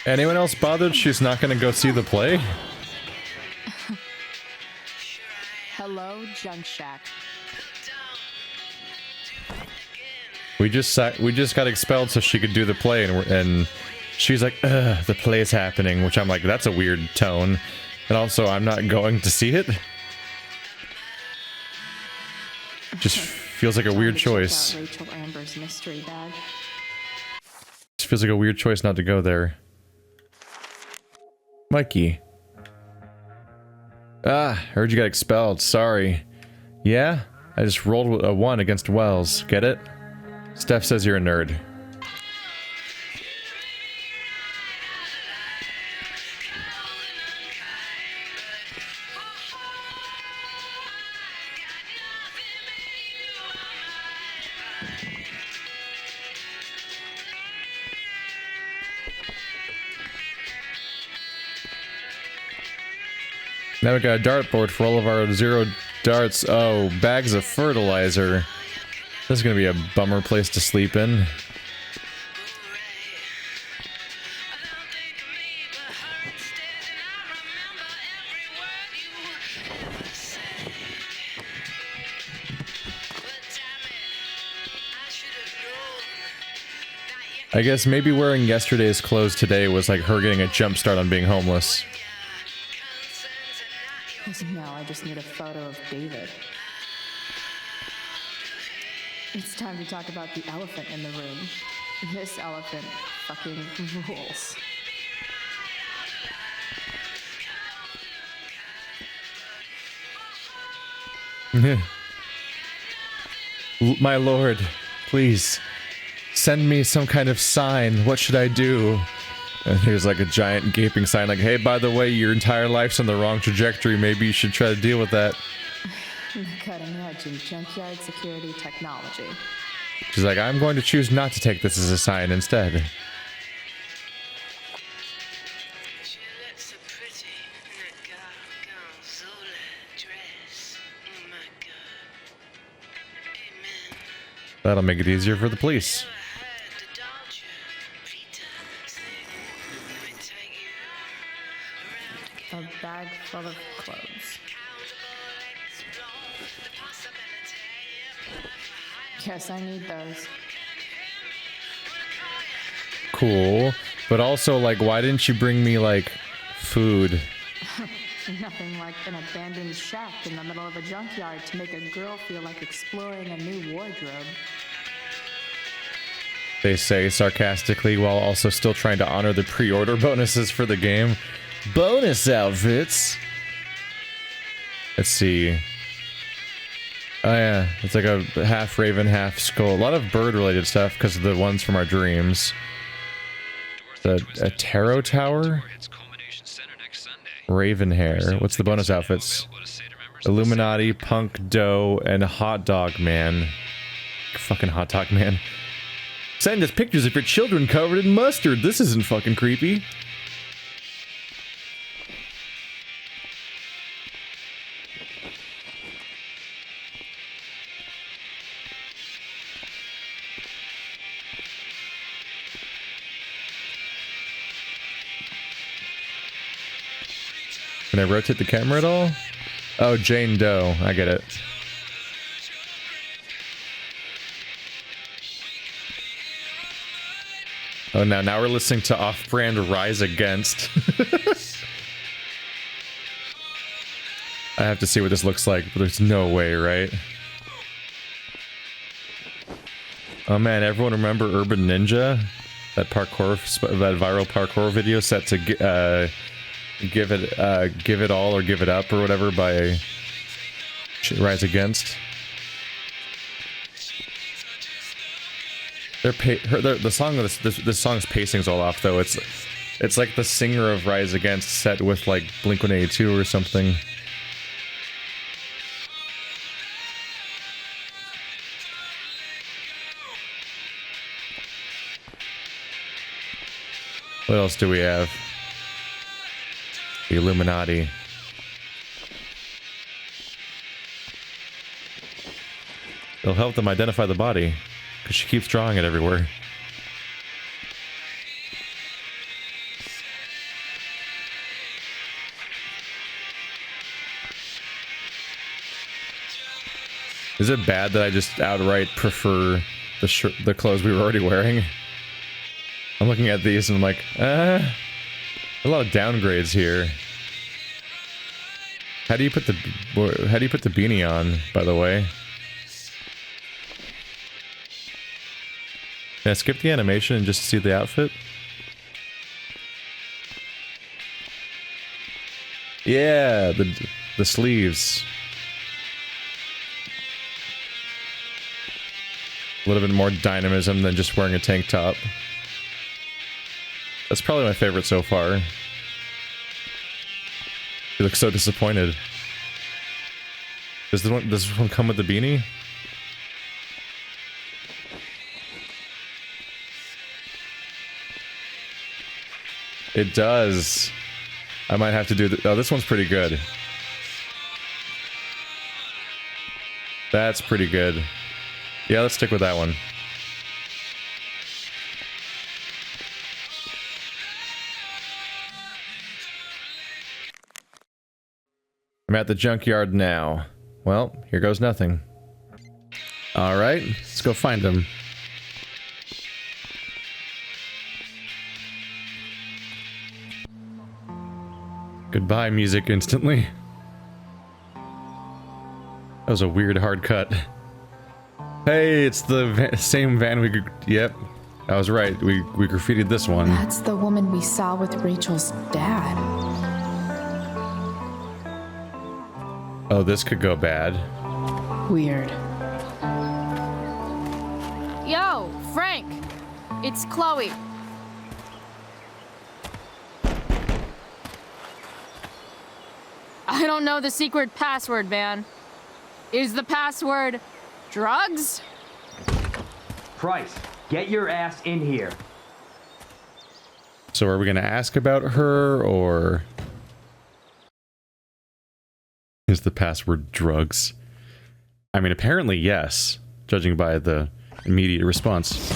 Anyone else bothered she's not gonna go see the play? Hello, Junk Shack. We just got expelled so she could do the play, and she's like, ugh, the play's happening, which I'm like, that's a weird tone. And also, I'm not going to see it. Just feels like a weird choice. Rachel Amber's mystery bag. Just feels like a weird choice not to go there. Mikey. Ah, heard you got expelled. Sorry. Yeah? I just rolled a 1 against Wells. Get it? Steph says you're a nerd. Now we got a dartboard for all of our 0 darts. Oh, bags of fertilizer. This is gonna be a bummer place to sleep in. I guess maybe wearing yesterday's clothes today was like her getting a jump start on being homeless. Now I just need a photo of David. It's time to talk about the elephant in the room. This elephant fucking rules. My lord, please, send me some kind of sign. What should I do? And here's like a giant gaping sign like, hey, by the way, your entire life's on the wrong trajectory. Maybe you should try to deal with that. The cutting edge in junkyard security technology. She's like, I'm going to choose not to take this as a sign instead. That'll make it easier for the police. A bag full of clothes. Guess I need those. Cool. But also, like, why didn't you bring me, like, food? Nothing like an abandoned shack in the middle of a junkyard to make a girl feel like exploring a new wardrobe. They say sarcastically while also still trying to honor the pre-order bonuses for the game. Bonus outfits! Let's see. Oh yeah, it's like a half raven, half skull. A lot of bird-related stuff because of the ones from our dreams. A tarot tower? Raven hair. What's the bonus outfits? Illuminati, Punk Dough, and Hot Dog Man. Fucking Hot Dog Man. Send us pictures of your children covered in mustard. This isn't fucking creepy. Can I rotate the camera at all? Oh, Jane Doe. I get it. Oh, now we're listening to Off-Brand Rise Against. I have to see what this looks like, but there's no way, right? Oh man, everyone remember Urban Ninja? That viral parkour video set to give it all or give it up or whatever by Rise Against. The song of this song's pacing's all off though. It's like the singer of Rise Against set with like Blink-182 or something. What else do we have? The Illuminati. It'll help them identify the body, because she keeps drawing it everywhere. Is it bad that I just outright prefer the clothes we were already wearing? I'm looking at these and I'm like, a lot of downgrades here. How do you put the beanie on, by the way? Can I skip the animation and just see the outfit? Yeah, the sleeves. A little bit more dynamism than just wearing a tank top. That's probably my favorite so far. You look so disappointed. Does this one come with the beanie? It does. I might have to do oh, this one's pretty good. That's pretty good. Yeah, let's stick with that one. I'm at the junkyard now. Well, here goes nothing. Alright, let's go find him. Goodbye, music instantly. That was a weird hard cut. Hey, it's the same van we... Yep, I was right. We graffitied this one. That's the woman we saw with Rachel's dad. Oh, this could go bad. Weird. Yo, Frank! It's Chloe. I don't know the secret password, man. Is the password drugs? Price, get your ass in here. So are we gonna ask about her, or... Is the password drugs? I mean, apparently yes, judging by the immediate response.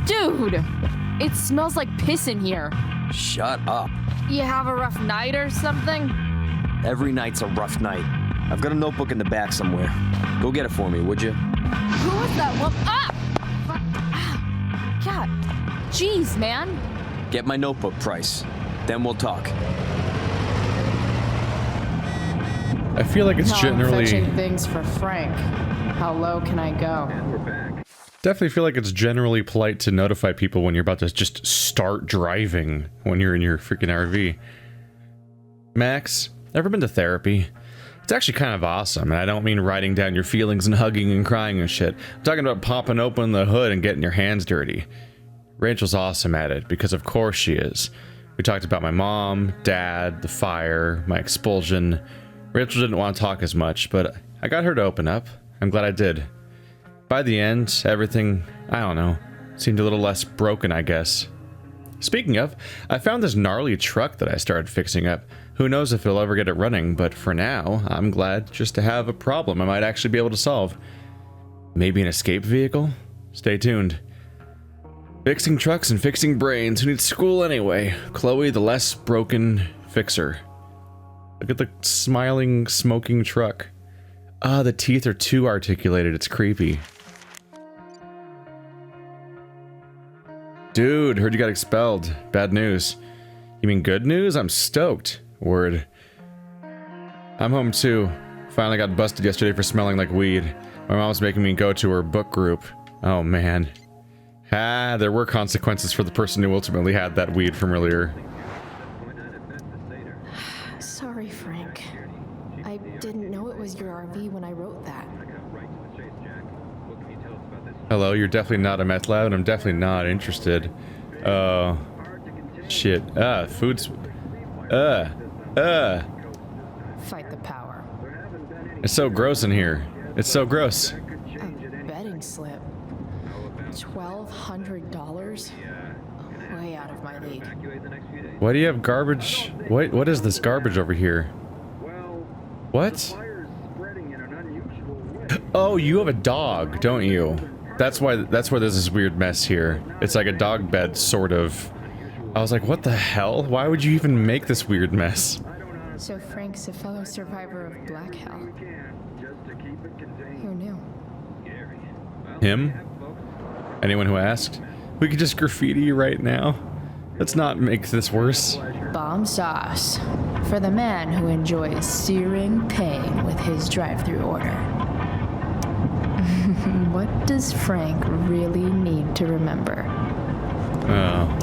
Dude! It smells like piss in here. Shut up. You have a rough night or something? Every night's a rough night. I've got a notebook in the back somewhere. Go get it for me, would you? Who was that woman? Ah! God. Jeez, man. Get my notebook, Price. Then we'll talk. I feel like it's generally... fetching things for Frank. How low can I go? Definitely feel like it's generally polite to notify people when you're about to just start driving when you're in your freaking RV. Max, ever been to therapy? It's actually kind of awesome, and I don't mean writing down your feelings and hugging and crying and shit. I'm talking about popping open the hood and getting your hands dirty. Rachel's awesome at it, because of course she is. We talked about my mom, dad, the fire, my expulsion. Rachel didn't want to talk as much, but I got her to open up. I'm glad I did. By the end, everything, I don't know, seemed a little less broken, I guess. Speaking of, I found this gnarly truck that I started fixing up. Who knows if it'll ever get it running, but for now, I'm glad just to have a problem I might actually be able to solve. Maybe an escape vehicle? Stay tuned. Fixing trucks and fixing brains. Who needs school anyway? Chloe, the less broken fixer. Look at the smiling, smoking truck. Ah, the teeth are too articulated. It's creepy. Dude, heard you got expelled. Bad news. You mean good news? I'm stoked. Word. I'm home too. Finally got busted yesterday for smelling like weed. My mom's making me go to her book group. Oh man. Ah, there were consequences for the person who ultimately had that weed from earlier. Sorry, Frank. I didn't know it was your RV when I wrote that. Hello, you're definitely not a meth lab, and I'm definitely not interested. Oh. Shit. Food's... Fight the power. It's so gross in here. It's so gross. A betting slip. $1,200? Way out of my league. Why do you have garbage? What is this garbage over here? What? Oh, you have a dog, don't you? That's why there's this weird mess here. It's like a dog bed, sort of. I was like, what the hell? Why would you even make this weird mess? So Frank's a fellow survivor of Black Hell. Who knew? Him? Anyone who asked? We could just graffiti right now. Let's not make this worse. Bomb sauce. For the man who enjoys searing pain with his drive-thru order. What does Frank really need to remember? Oh.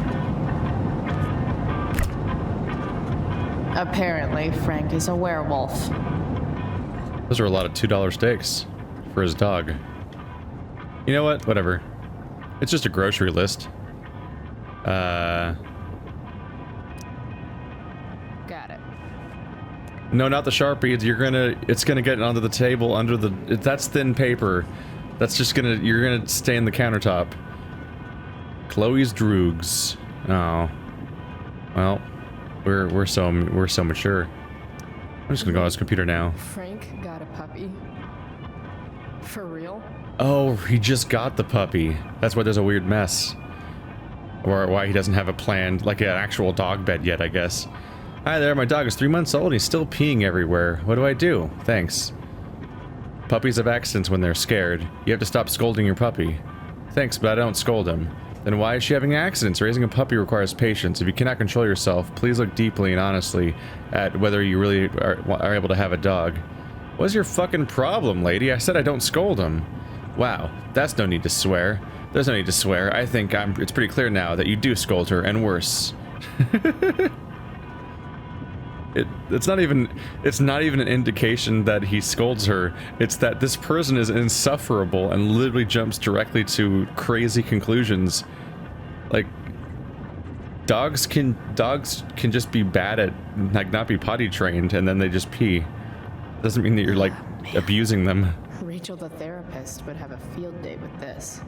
Apparently, Frank is a werewolf. Those are a lot of $2 steaks for his dog. You know what? Whatever. It's just a grocery list. Got it. No, not the Sharpie. It's gonna get onto the table under the. That's thin paper. That's just you're gonna stain the countertop. Chloe's Droogs. Oh. Well, we're so mature. I'm just gonna go on his computer now. Frank got a puppy. For real? Oh, he just got the puppy. That's why there's a weird mess. Or why he doesn't have a planned, like an actual dog bed yet, I guess. Hi there, my dog is 3 months old and he's still peeing everywhere. What do I do? Thanks. Puppies have accidents when they're scared. You have to stop scolding your puppy. Thanks, but I don't scold him. Then why is she having accidents? Raising a puppy requires patience. If you cannot control yourself, please look deeply and honestly at whether you really are able to have a dog. What's your fucking problem, lady? I said I don't scold him. Wow, that's no need to swear. There's no need to swear. I think it's pretty clear now that you do scold her, and worse. It's not even an indication that he scolds her. It's that this person is insufferable and literally jumps directly to crazy conclusions. Like, dogs can just be bad at, like, not be potty trained, and then they just pee. Doesn't mean that you're, like, abusing them. Rachel the therapist would have a field day with this.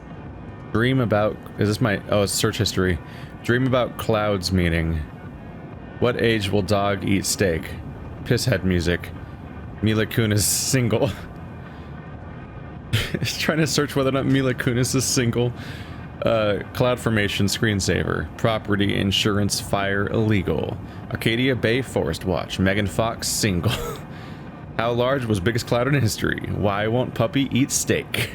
Dream about... Is this my... Oh, it's search history. Dream about clouds meaning. What age will dog eat steak? Pisshead music. Mila Kunis single. It's trying to search whether or not Mila Kunis is single. Cloud formation screensaver. Property insurance fire illegal. Arcadia Bay Forest Watch. Megan Fox single. How large was biggest cloud in history? Why won't puppy eat steak?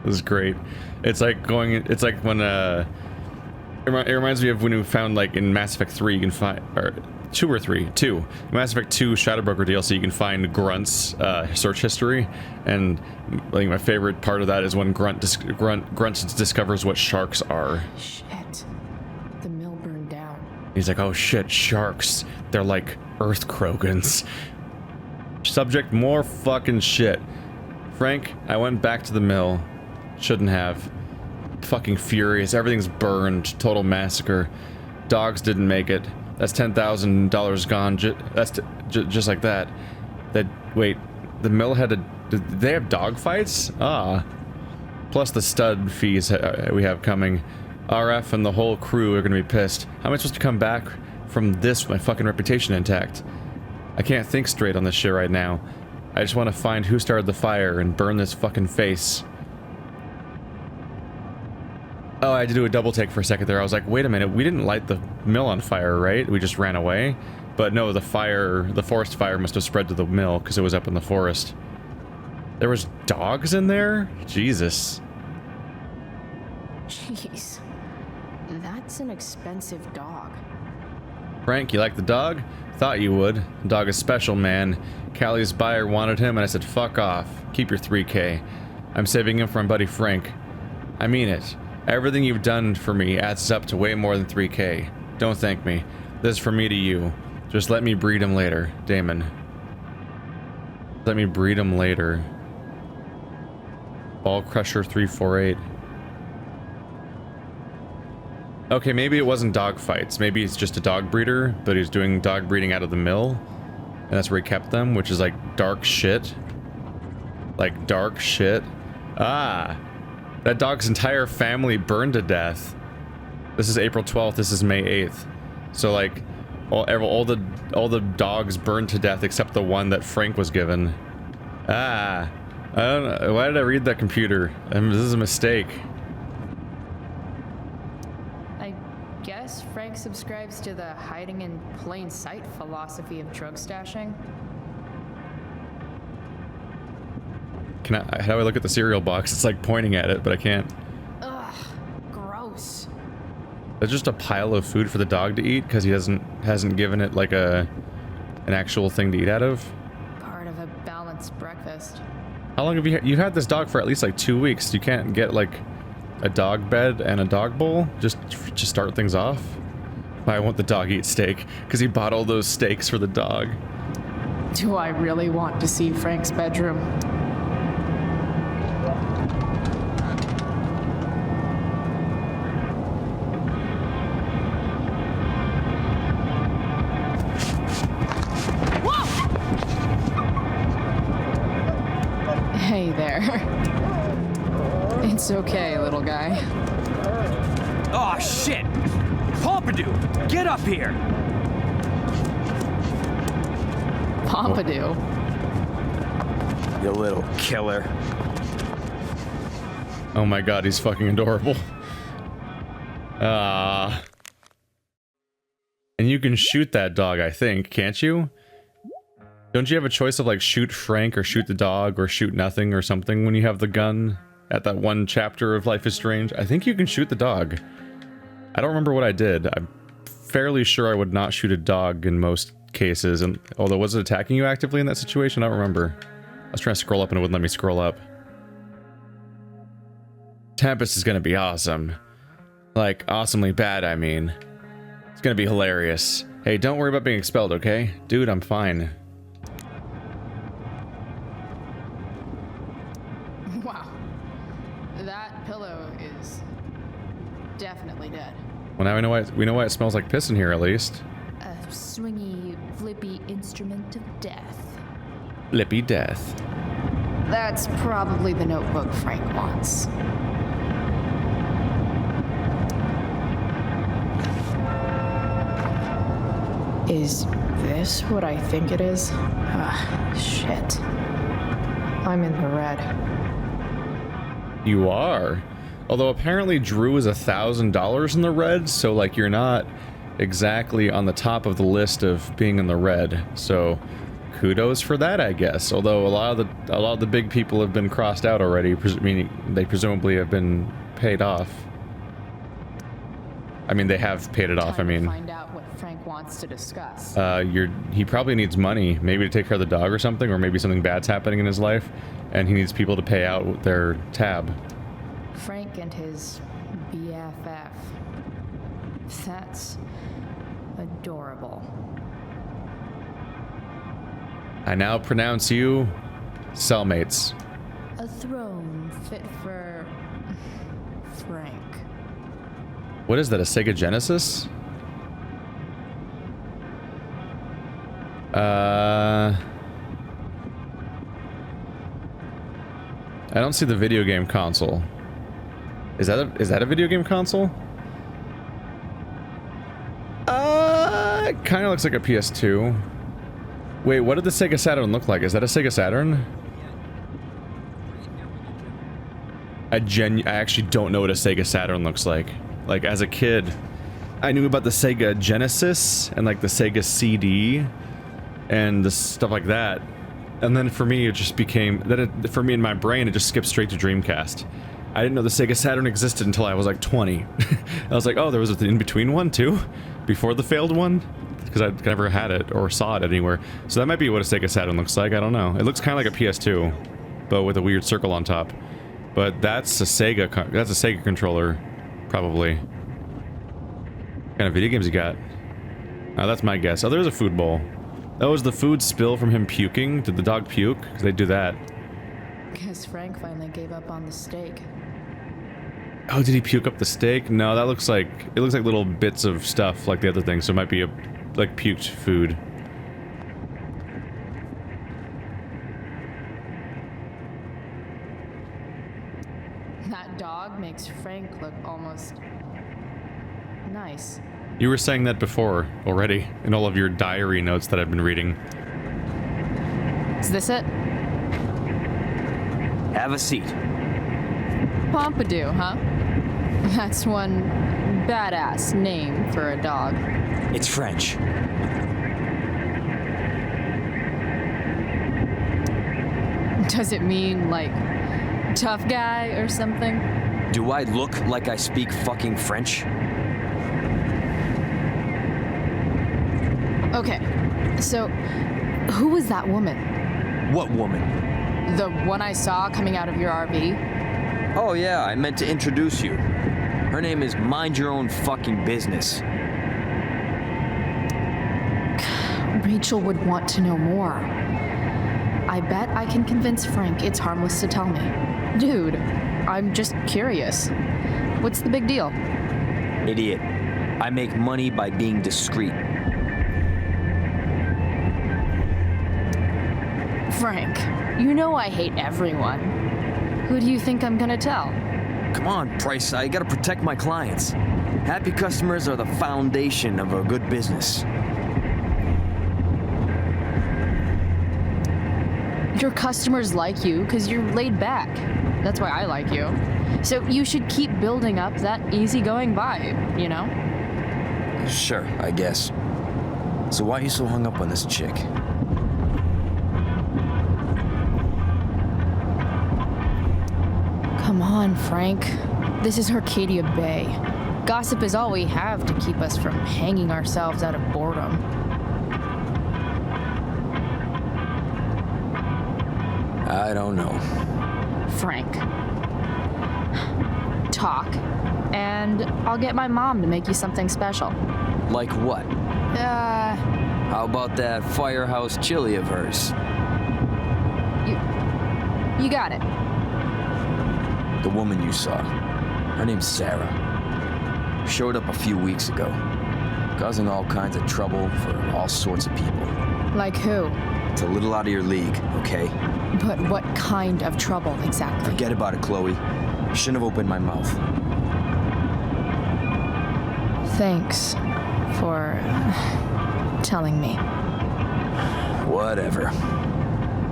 This is great. It's like going. It's like when it reminds me of when we found, like, in Mass Effect 3 you can find, or 2 or 3, 2. Mass Effect 2 Shadow Broker DLC you can find Grunt's search history, and like my favorite part of that is when Grunt discovers what sharks are. Shit. The mill burned down. He's like, oh shit, sharks. They're like earth krogans. Subject, more fucking shit. Frank, I went back to the mill. Shouldn't have. Fucking furious. Everything's burned. Total massacre. Dogs didn't make it. That's $10,000 gone. Just like that. Wait. The mill had did they have dog fights? Ah. Plus the stud fees we have coming. RF and the whole crew are gonna be pissed. How am I supposed to come back from this with my fucking reputation intact? I can't think straight on this shit right now. I just want to find who started the fire and burn this fucking face. Oh, I had to do a double take for a second there. I was like, wait a minute, we didn't light the mill on fire, right? We just ran away? But no, the forest fire must have spread to the mill because it was up in the forest. There was dogs in there? Jesus. Jeez. That's an expensive dog. Frank, you like the dog? Thought you would. The dog is special, man. Callie's buyer wanted him and I said, fuck off. Keep your 3K. I'm saving him for my buddy Frank. I mean it. Everything you've done for me adds up to way more than 3K. Don't thank me. This is from me to you. Just let me breed him later, Damon. Let me breed him later. Ball Crusher 348. Okay, maybe it wasn't dog fights. Maybe it's just a dog breeder, but he's doing dog breeding out of the mill. And that's where he kept them, which is like dark shit. Like dark shit. Ah. That dog's entire family burned to death. This is April 12th, this is May 8th. So like, all the dogs burned to death except the one that Frank was given. Ah. I don't know. Why did I read that computer? This is a mistake. I guess Frank subscribes to the hiding in plain sight philosophy of drug stashing. How do I look at the cereal box? It's like pointing at it, but I can't. Ugh, gross. That's just a pile of food for the dog to eat because he hasn't given it like an actual thing to eat out of. Part of a balanced breakfast. How long have you had this dog for? At least like 2 weeks. You can't get like a dog bed and a dog bowl just start things off. I want the dog eat steak because he bought all those steaks for the dog. Do I really want to see Frank's bedroom? Hey there. It's okay, little guy. Oh, shit! Pompidou, get up here! Pompidou? You little killer. Oh my god, he's fucking adorable. And you can shoot that dog, I think, can't you? Don't you have a choice of like shoot Frank or shoot the dog or shoot nothing or something when you have the gun at that one chapter of Life is Strange? I think you can shoot the dog. I don't remember what I did. I'm fairly sure I would not shoot a dog in most cases, and although was it attacking you actively in that situation? I don't remember. I was trying to scroll up and it wouldn't let me scroll up. Tempest is gonna be awesome. Like, awesomely bad, I mean. It's gonna be hilarious. Hey, don't worry about being expelled, okay? Dude, I'm fine. Wow. That pillow is definitely dead. Well, now we know why it smells like piss in here, at least. A swingy, flippy instrument of death. Flippy death. That's probably the notebook Frank wants. Is this what I think it is? Ah, shit. I'm in the red. You are. Although apparently Drew is $1,000 in the red, so like you're not exactly on the top of the list of being in the red. So kudos for that, I guess. Although a lot of the big people have been crossed out already, meaning they presumably have been paid off. I mean, they have paid it off. I mean, find out what Frank wants to discuss. He probably needs money, maybe to take care of the dog or something, or maybe something bad's happening in his life, and he needs people to pay out their tab. Frank and his BFF. That's adorable. I now pronounce you cellmates. A throne fit for Frank. What is that, a Sega Genesis? I don't see the video game console. Is that a video game console? It kind of looks like a PS2. Wait, what did the Sega Saturn look like? Is that a Sega Saturn? I actually don't know what a Sega Saturn looks like. Like, as a kid, I knew about the Sega Genesis and like the Sega CD and the stuff like that. And then for me, it just became for me in my brain, it just skipped straight to Dreamcast. I didn't know the Sega Saturn existed until I was like 20. I was like, oh, there was an in-between one too? Before the failed one? Because I never had it or saw it anywhere. So that might be what a Sega Saturn looks like, I don't know. It looks kind of like a PS2, but with a weird circle on top. But that's a Sega controller, probably. What kind of video games you got? That's my guess. Oh, there's a food bowl. That was the food spill from him puking. Did the dog puke? Because they do that. Guess Frank finally gave up on the steak. Oh, did he puke up the steak? No, that looks like... It looks like little bits of stuff like the other thing, so it might be like puked food. That dog makes Frank look almost nice. You were saying that before already in all of your diary notes that I've been reading. Is this it? Have a seat. Pompidou, huh? That's one Badass name for a dog. It's French. Does it mean, like, tough guy or something? Do I look like I speak fucking French? Okay, so who was that woman? What woman? The one I saw coming out of your RV? Oh yeah, I meant to introduce you. Her name is Mind Your Own Fucking Business. Rachel would want to know more. I bet I can convince Frank it's harmless to tell me. Dude, I'm just curious. What's the big deal? Idiot. I make money by being discreet. Frank, you know I hate everyone. Who do you think I'm gonna tell? Come on, Price, I gotta protect my clients. Happy customers are the foundation of a good business. Your customers like you because you're laid back. That's why I like you. So you should keep building up that easygoing vibe, you know? Sure, I guess. So why are you so hung up on this chick? Come on, Frank. This is Arcadia Bay. Gossip is all we have to keep us from hanging ourselves out of boredom. I don't know. Frank. Talk, and I'll get my mom to make you something special. Like what? How about that firehouse chili of hers? You got it. The woman you saw. Her name's Sarah. Showed up a few weeks ago. Causing all kinds of trouble for all sorts of people. Like who? It's a little out of your league, okay? But what kind of trouble exactly? Forget about it, Chloe. Shouldn't have opened my mouth. Thanks for telling me. Whatever.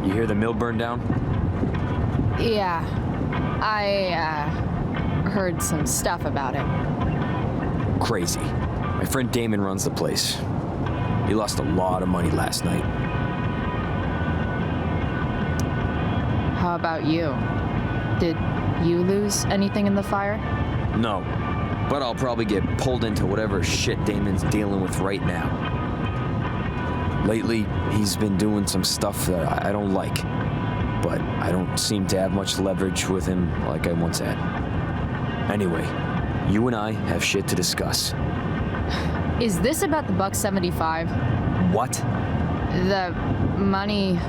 You hear the mill burn down? Yeah, I heard some stuff about it. Crazy. My friend Damon runs the place. He lost a lot of money last night. How about you? Did you lose anything in the fire? No, but I'll probably get pulled into whatever shit Damon's dealing with right now. Lately, he's been doing some stuff that I don't like, but I don't seem to have much leverage with him like I once had. Anyway, you and I have shit to discuss. Is this about the $175? What? The money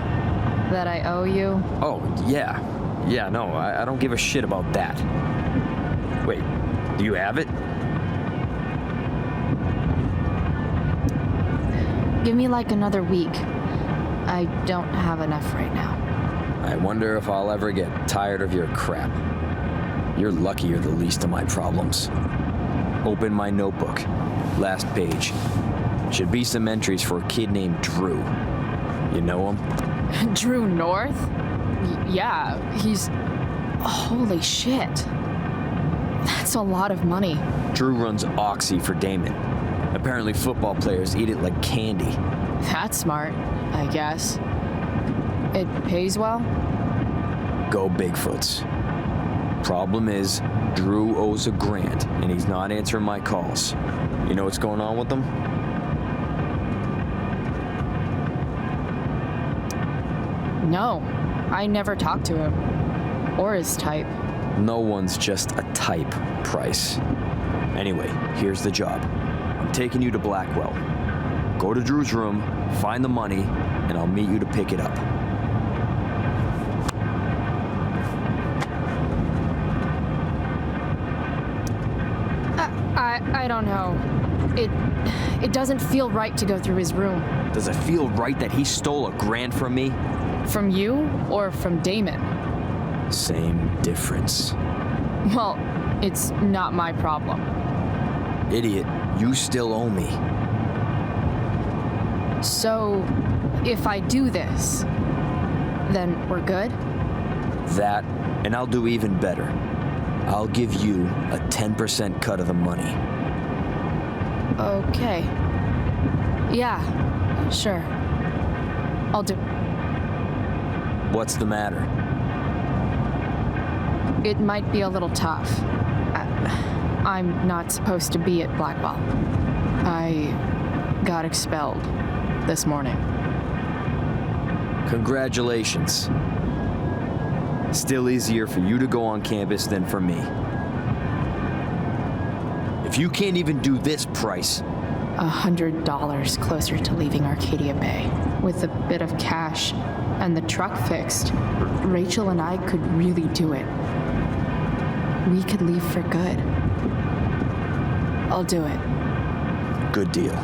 that I owe you? Oh, yeah. Yeah, no, I don't give a shit about that. Wait, do you have it? Give me like another week. I don't have enough right now. I wonder if I'll ever get tired of your crap. You're lucky you're the least of my problems. Open my notebook. Last page. Should be some entries for a kid named Drew. You know him? Drew North? Yeah, he's... Holy shit. That's a lot of money. Drew runs Oxy for Damon. Apparently football players eat it like candy. That's smart, I guess. It pays well? Go Bigfoots. Problem is, Drew owes $1,000, and he's not answering my calls. You know what's going on with them? No, I never talked to him. Or his type. No one's just a type, Price. Anyway, here's the job. I'm taking you to Blackwell. Go to Drew's room, find the money, and I'll meet you to pick it up. I don't know. It doesn't feel right to go through his room. Does it feel right that he stole $1,000 from me? From you or from Damon? Same difference. Well, it's not my problem. Idiot, you still owe me. So, if I do this, then we're good? That, and I'll do even better. I'll give you a 10% cut of the money. Okay. Yeah, sure. I'll do. What's the matter? It might be a little tough. I'm not supposed to be at Blackwell. I got expelled this morning. Congratulations. Still easier for you to go on campus than for me. If you can't even do this price... $100 closer to leaving Arcadia Bay. With a bit of cash and the truck fixed, Rachel and I could really do it. We could leave for good. I'll do it. Good deal.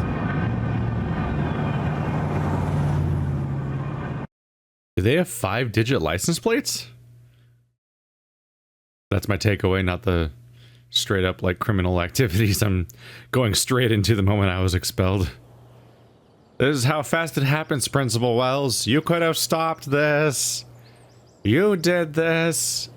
Do they have 5-digit license plates? That's my takeaway, not the straight up like criminal activities I'm going straight into the moment I was expelled. This is how fast it happens, Principal Wells. You could have stopped this. You did this.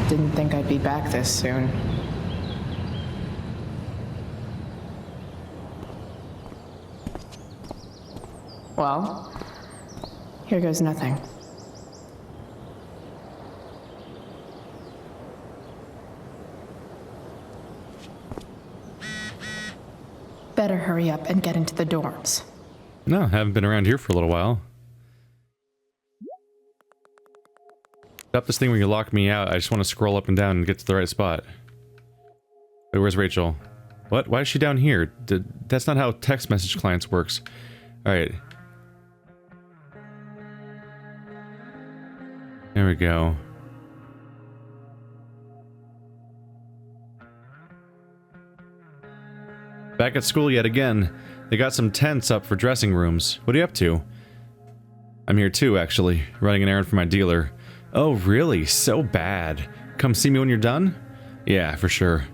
Didn't think I'd be back this soon. Well, here goes nothing. Better hurry up and get into the dorms. No, haven't been around here for a little while. Stop this thing when you lock me out. I just want to scroll up and down and get to the right spot. Wait, where's Rachel? What? Why is she down here? That's not how text message clients works. Alright. There we go. Back at school yet again. They got some tents up for dressing rooms. What are you up to? I'm here too, actually. Running an errand for my dealer. Oh, really? So bad. Come see me when you're done? Yeah, for sure.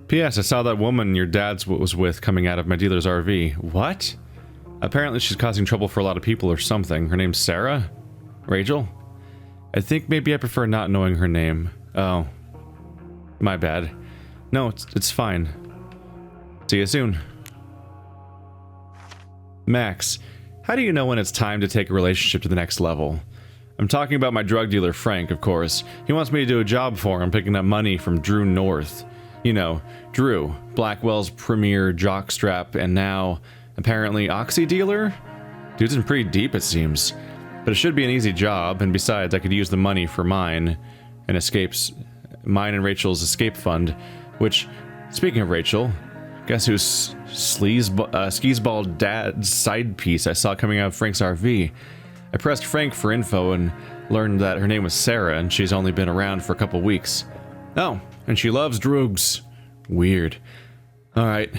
P.S. I saw that woman your dad was with coming out of my dealer's RV. What? Apparently she's causing trouble for a lot of people or something. Her name's Sarah? Rachel? I think maybe I prefer not knowing her name. Oh. My bad. No, it's fine. See you soon. Max, how do you know when it's time to take a relationship to the next level? I'm talking about my drug dealer, Frank, of course. He wants me to do a job for him, picking up money from Drew North. You know, Drew, Blackwell's premier jockstrap, and now, apparently, oxy dealer? Dude's in pretty deep, it seems. But it should be an easy job, and besides, I could use the money for mine and Rachel's escape fund, speaking of Rachel, guess who's Skeesball Dad's side piece I saw coming out of Frank's RV. I pressed Frank for info and learned that her name was Sarah, and she's only been around for a couple weeks. Oh, and she loves drugs. Weird. Alright,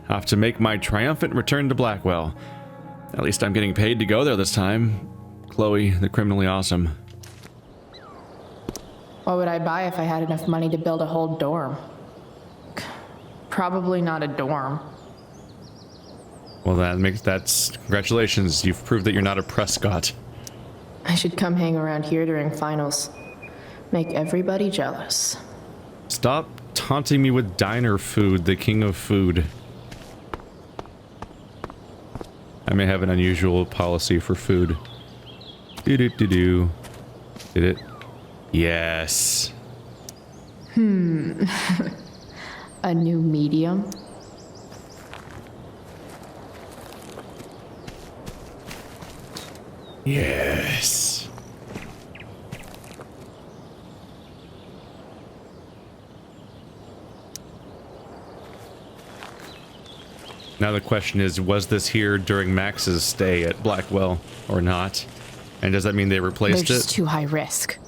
off to make my triumphant return to Blackwell. At least I'm getting paid to go there this time. Chloe, the criminally awesome. What would I buy if I had enough money to build a whole dorm? Probably not a dorm. Well, that's congratulations. You've proved that you're not a Prescott. I should come hang around here during finals. Make everybody jealous. Stop taunting me with diner food, the king of food. I may have an unusual policy for food. Do-do-do-do. Did it? Yes. A new medium? Yes. Now the question is, was this here during Max's stay at Blackwell or not? And does that mean they replaced They're it? just too high risk.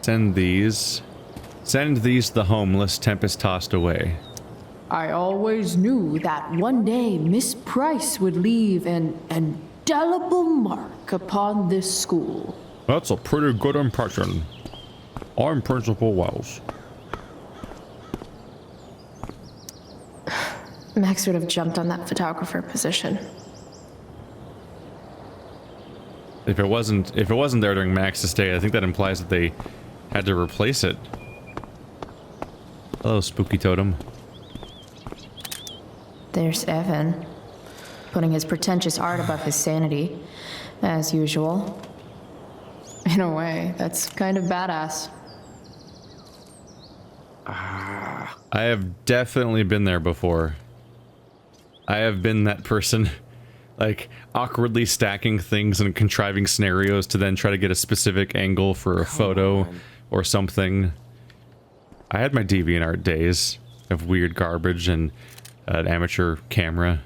Send these to the homeless Tempest tossed away. I always knew that one day Miss Price would leave an indelible mark upon this school. That's a pretty good impression. I'm Principal Wells. Max would have jumped on that photographer position. If it wasn't there during Max's stay, I think that implies that they had to replace it. Hello, spooky totem. There's Evan, putting his pretentious art above his sanity, as usual. In a way, that's kind of badass. I have definitely been there before. I have been that person, like, awkwardly stacking things and contriving scenarios to then try to get a specific angle for a photo or something. I had my DeviantArt days of weird garbage and an amateur camera.